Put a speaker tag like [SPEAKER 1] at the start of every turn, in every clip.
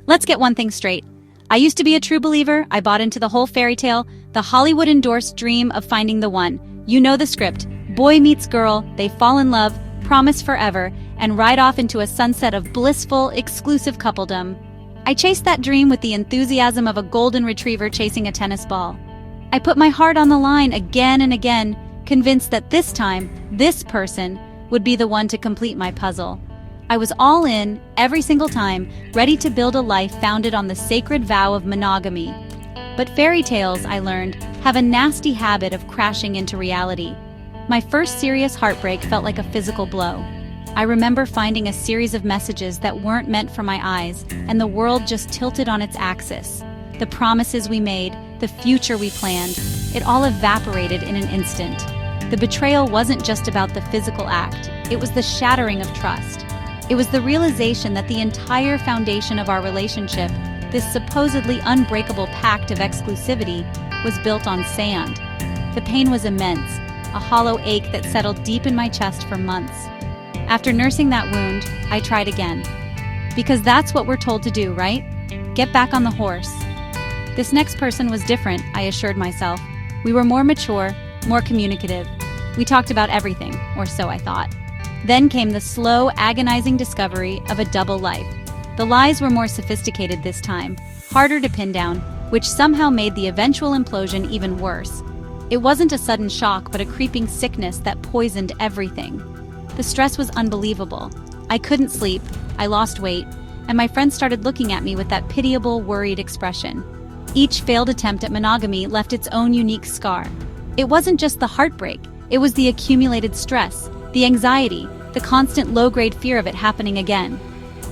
[SPEAKER 1] Let's get one thing straight. I used to be a true believer. I bought into the whole fairy tale, the Hollywood-endorsed dream of finding the one. You know the script. Boy meets girl, they fall in love, promise forever, and ride off into a sunset of blissful, exclusive coupledom. I chased that dream with the enthusiasm of a golden retriever chasing a tennis ball. I put my heart on the line again and again, convinced that this time, this person would be the one to complete my puzzle. I was all in, every single time, ready to build a life founded on the sacred vow of monogamy. But fairy tales, I learned, have a nasty habit of crashing into reality. My first serious heartbreak felt like a physical blow. I remember finding a series of messages that weren't meant for my eyes, and the world just tilted on its axis. The promises we made, the future we planned, it all evaporated in an instant. The betrayal wasn't just about the physical act, it was the shattering of trust. It was the realization that the entire foundation of our relationship, this supposedly unbreakable pact of exclusivity, was built on sand. The pain was immense, a hollow ache that settled deep in my chest for months. After nursing that wound, I tried again. Because that's what we're told to do, right? Get back on the horse. This next person was different, I assured myself. We were more mature, more communicative. We talked about everything, or so I thought. Then came the slow, agonizing discovery of a double life. The lies were more sophisticated this time, harder to pin down, which somehow made the eventual implosion even worse. It wasn't a sudden shock, but a creeping sickness that poisoned everything. The stress was unbelievable. I couldn't sleep, I lost weight, and my friends started looking at me with that pitiable, worried expression. Each failed attempt at monogamy left its own unique scar. It wasn't just the heartbreak, it was the accumulated stress, the anxiety, the constant low-grade fear of it happening again.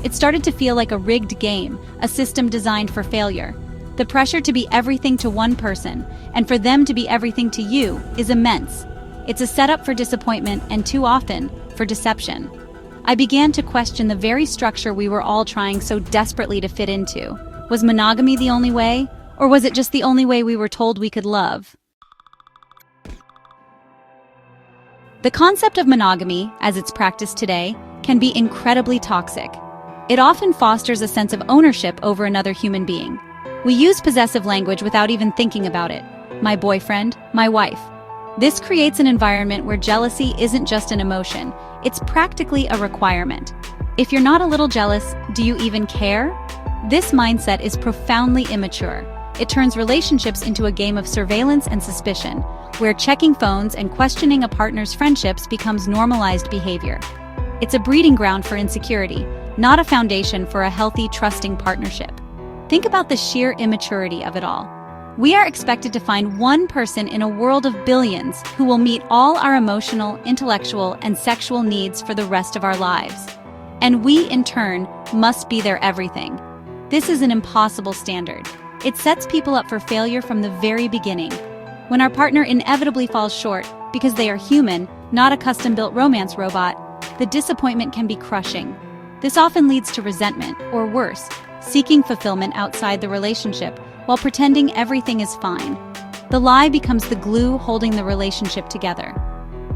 [SPEAKER 1] It started to feel like a rigged game, a system designed for failure. The pressure to be everything to one person, and for them to be everything to you, is immense. It's a setup for disappointment and, too often, for deception. I began to question the very structure we were all trying so desperately to fit into. Was monogamy the only way, or was it just the only way we were told we could love? The concept of monogamy, as it's practiced today, can be incredibly toxic. It often fosters a sense of ownership over another human being. We use possessive language without even thinking about it. My boyfriend, my wife. This creates an environment where jealousy isn't just an emotion, it's practically a requirement. If you're not a little jealous, do you even care? This mindset is profoundly immature. It turns relationships into a game of surveillance and suspicion, where checking phones and questioning a partner's friendships becomes normalized behavior. It's a breeding ground for insecurity, not a foundation for a healthy, trusting partnership. Think about the sheer immaturity of it all. We are expected to find one person in a world of billions who will meet all our emotional, intellectual, and sexual needs for the rest of our lives. And we, in turn, must be their everything. This is an impossible standard. It sets people up for failure from the very beginning. When our partner inevitably falls short because they are human, not a custom-built romance robot, the disappointment can be crushing. This often leads to resentment, or worse, seeking fulfillment outside the relationship while pretending everything is fine. The lie becomes the glue holding the relationship together.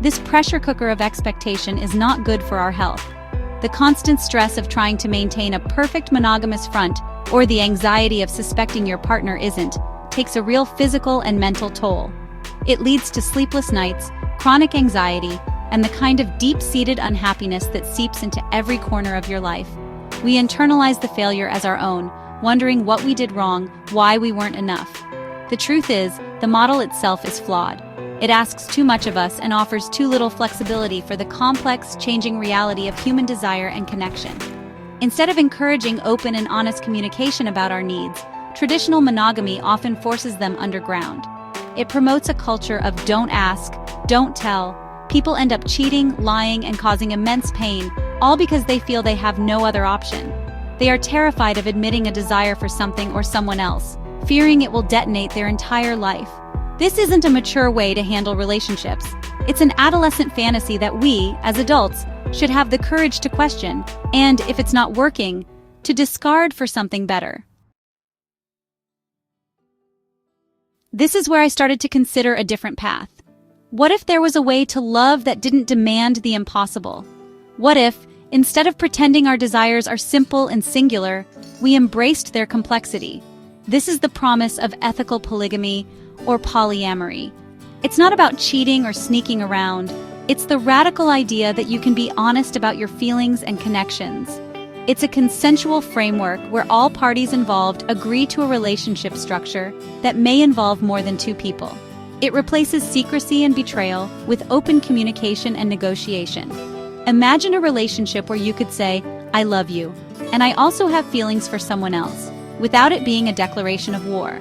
[SPEAKER 1] This pressure cooker of expectation is not good for our health. The constant stress of trying to maintain a perfect monogamous front, or the anxiety of suspecting your partner isn't, takes a real physical and mental toll. It leads to sleepless nights, chronic anxiety, and the kind of deep-seated unhappiness that seeps into every corner of your life. We internalize the failure as our own, wondering what we did wrong, why we weren't enough. The truth is, the model itself is flawed. It asks too much of us and offers too little flexibility for the complex, changing reality of human desire and connection. Instead of encouraging open and honest communication about our needs, traditional monogamy often forces them underground. It promotes a culture of don't ask, don't tell. People end up cheating, lying, and causing immense pain, all because they feel they have no other option. They are terrified of admitting a desire for something or someone else, fearing it will detonate their entire life. This isn't a mature way to handle relationships. It's an adolescent fantasy that we, as adults, should have the courage to question, and if it's not working, to discard for something better. This is where I started to consider a different path. What if there was a way to love that didn't demand the impossible? What if, Instead of pretending our desires are simple and singular, we embraced their complexity. This is the promise of ethical polygamy or polyamory. It's not about cheating or sneaking around. It's the radical idea that you can be honest about your feelings and connections. It's a consensual framework where all parties involved agree to a relationship structure that may involve more than two people. It replaces secrecy and betrayal with open communication and negotiation. Imagine a relationship where you could say, "I love you, and I also have feelings for someone else," without it being a declaration of war.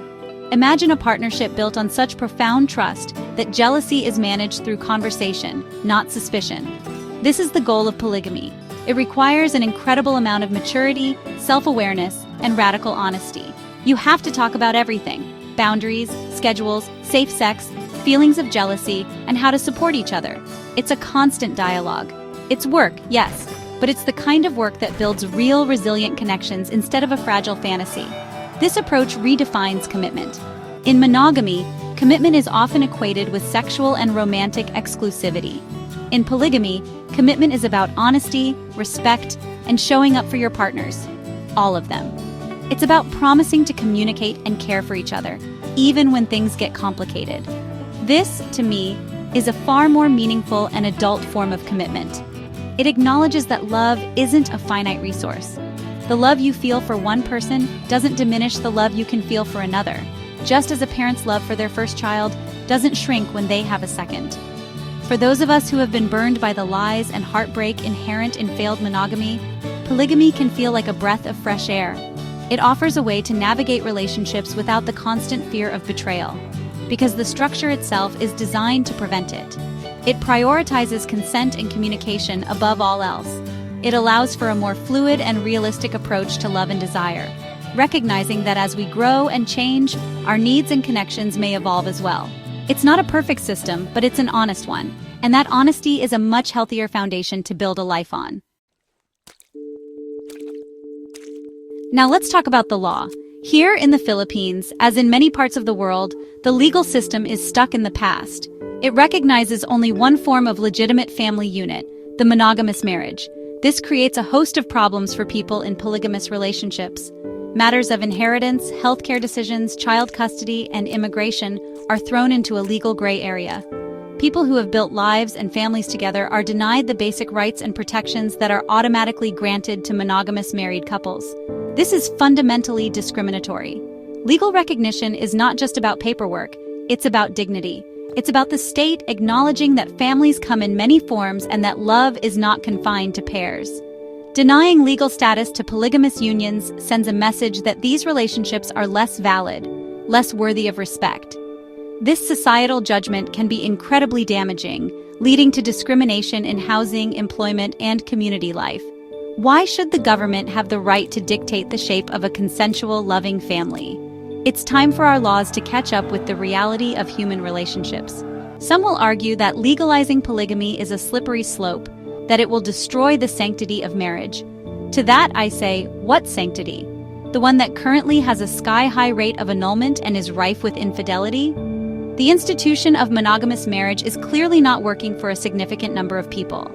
[SPEAKER 1] Imagine a partnership built on such profound trust that jealousy is managed through conversation, not suspicion. This is the goal of polygamy. It requires an incredible amount of maturity, self-awareness, and radical honesty. You have to talk about everything: boundaries, schedules, safe sex, feelings of jealousy, and how to support each other. It's a constant dialogue. It's work, yes, but it's the kind of work that builds real, resilient connections instead of a fragile fantasy. This approach redefines commitment. In monogamy, commitment is often equated with sexual and romantic exclusivity. In polygamy, commitment is about honesty, respect, and showing up for your partners. All of them. It's about promising to communicate and care for each other, even when things get complicated. This, to me, is a far more meaningful and adult form of commitment. It acknowledges that love isn't a finite resource. The love you feel for one person doesn't diminish the love you can feel for another, just as a parent's love for their first child doesn't shrink when they have a second. For those of us who have been burned by the lies and heartbreak inherent in failed monogamy, polygamy can feel like a breath of fresh air. It offers a way to navigate relationships without the constant fear of betrayal, because the structure itself is designed to prevent it. It prioritizes consent and communication above all else. It allows for a more fluid and realistic approach to love and desire, recognizing that as we grow and change, our needs and connections may evolve as well. It's not a perfect system, but it's an honest one, and that honesty is a much healthier foundation to build a life on. Now let's talk about the law. Here in the Philippines, as in many parts of the world, the legal system is stuck in the past. It recognizes only one form of legitimate family unit, the monogamous marriage. This creates a host of problems for people in polygamous relationships. Matters of inheritance, healthcare decisions, child custody, and immigration are thrown into a legal gray area. People who have built lives and families together are denied the basic rights and protections that are automatically granted to monogamous married couples. This is fundamentally discriminatory. Legal recognition is not just about paperwork, it's about dignity. It's about the state acknowledging that families come in many forms and that love is not confined to pairs. Denying legal status to polygamous unions sends a message that these relationships are less valid, less worthy of respect. This societal judgment can be incredibly damaging, leading to discrimination in housing, employment, and community life. Why should the government have the right to dictate the shape of a consensual, loving family? It's time for our laws to catch up with the reality of human relationships. Some will argue that legalizing polygamy is a slippery slope, that it will destroy the sanctity of marriage. To that I say, what sanctity? The one that currently has a sky-high rate of annulment and is rife with infidelity? The institution of monogamous marriage is clearly not working for a significant number of people.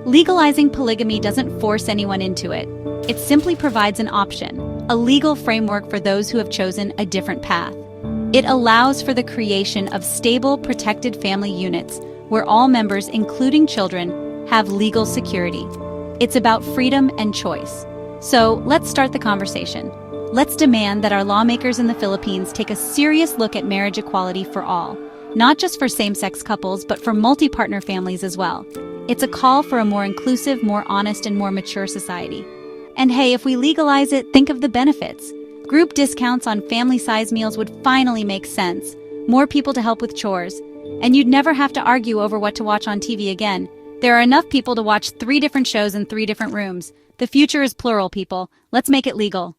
[SPEAKER 1] Legalizing polygamy doesn't force anyone into it. It simply provides an option, a legal framework for those who have chosen a different path. It allows for the creation of stable, protected family units where all members, including children, have legal security. It's about freedom and choice. So let's start the conversation. Let's demand that our lawmakers in the Philippines take a serious look at marriage equality for all, not just for same-sex couples, but for multi-partner families as well. It's a call for a more inclusive, more honest, and more mature society. And hey, if we legalize it, think of the benefits. Group discounts on family-size meals would finally make sense. More people to help with chores. And you'd never have to argue over what to watch on TV again. There are enough people to watch 3 different shows in 3 different rooms. The future is plural, people. Let's make it legal.